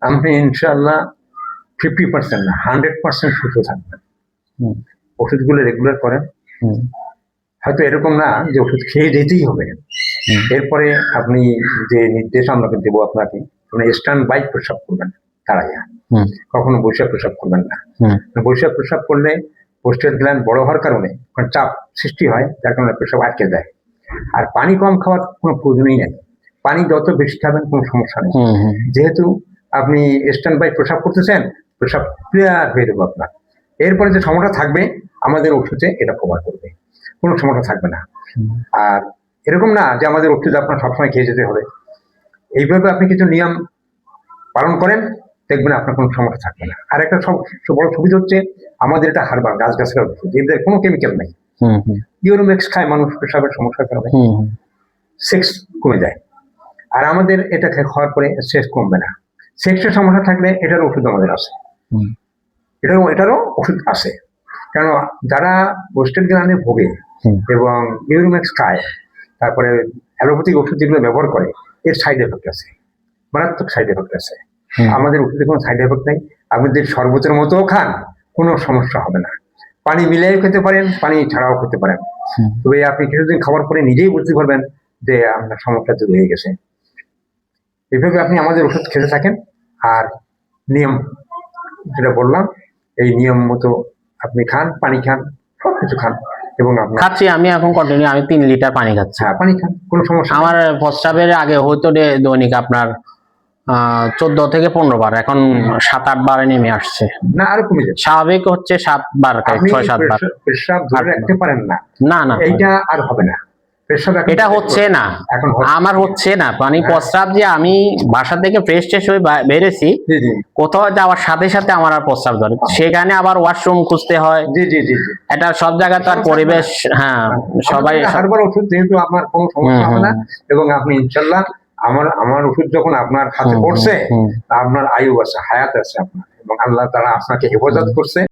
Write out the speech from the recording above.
আপনি ইনশাআল্লাহ 50% না 100% সুস্থ থাকবেন। ওষুধগুলো রেগুলার করেন। হয়তো এরকম না যে ওষুধ খেয়ে যেতেই হবে, এরপরে আপনি যে নির্দেশ আমাকে দেবো আপনাকে, স্ট্যান্ড বাই প্রস্রাব করবেন দাঁড়াইয়া, কখনো বসে প্রস্রাব করবেন না। বসে প্রস্রাব করলে পোস্টেট গ্ল্যান্ড বড় হওয়ার কারণে চাপ সৃষ্টি হয়, যার কারণে প্রস্রাব আটকে যায়। আর পানি কম খাওয়ার কোনো প্রয়োজনই নেই, পানি যত বেশি খাবেন কোনো সমস্যা নেই। যেহেতু আপনি স্ট্যান্ড বাই প্রস্রাব করতেছেন, প্রস্রাব ক্লিয়ার হয়ে যাবে আপনার। এরপরে যে সমস্যা থাকবে আমাদের ওষুধে এটা কভার করবে, কোনো সমস্যা থাকবে না। আর এরকম না যে আমাদের ওষুধ আপনার সবসময় খেয়ে যেতে হবে। এইভাবে আপনি কিছু নিয়ম পালন করেন, দেখবেন আপনার কোনো সমস্যা থাকবে না। আর একটা বড় সুবিধা হচ্ছে আমাদের এটা হারবাল গাছগাছরা ওষুধ, এদের কোনো কেমিক্যাল নেই। ইউরোমেক্স খায় মানুষ পেশাবের সমস্যার কারণে সেক্স কমে যায়, আর আমাদের এটা খাওয়ার পরে সেক্স কমবে না। সেক্সের সমস্যা থাকলে এটারও ওষুধ আমাদের আছে, এটারও ওষুধ আছে। কেন, যারা পোস্টেট গ্ল্যান্ডে ভোগে এবং ইউরোমেক্স খায়, তারপরে অ্যালোপ্যাথিক ওষুধ যেগুলো ব্যবহার করে, এর সাইড এফেক্ট আছে, মারাত্মক সাইড এফেক্ট আছে। আমাদের ওষুধে কোনো সাইড এফেক্ট নেই। আপনি যদি শরবতের মতো খান, কোনো সমস্যা হবে না। পানি মিলিয়েও খেতে পারেন, পানি ছাড়াও খেতে পারেন। তবে আপনি কিছুদিন খাবার পরে নিজেই বুঝতে পারবেন যে আপনার সমস্যা দূর হয়ে গেছে। এইভাবে আপনি আমাদের ওষুধ খেতে থাকেন, আর নিয়ম যেটা বললাম এই নিয়ম মতো আপনি খান, পানি খান, সবকিছু খান। এবং খাচ্ছি আমি এখন কন্টিনিউ, আমি 3 লিটার পানি খাচ্ছি। হ্যাঁ, পানি খান, কোনো সমস্যা। আমার প্রস্রাবের আগে হয়তো দৈনিক আপনার 14 থেকে 15 বার, এখন 7-8 বারে নেমে আসছে। না, আরো কমে যাচ্ছে। স্বাভাবিক হচ্ছে 7 বার, 6-7 বার। পেশাব ধরে রাখতে পারেন না? না, এইটা আর হবে না। এটা হচ্ছে না, আমার হচ্ছে না। পানি প্রস্রাব যে আমি বাসা থেকে ফ্রেশ হয়ে বেরেছি, কোথাও যাওয়ার সাথে সাথে আমার আর প্রস্রাব ধরে, সেখানে আবার ওয়াশরুম খুঁজতে হয়। এটা সব জায়গায় তার পরিবেশ। হ্যাঁ, সবাই হারবার ওষুধ যেহেতু আপনার কোনো সমস্যা হবে না, এবং আপনি ইনশাল্লাহ আমার ওষুধ যখন আপনার হাতে পড়ছে, আপনার আয়ু আছে, হায়াত আছে আপনার, এবং আল্লাহ তাআলা আপনাকে হেফাজত করছে।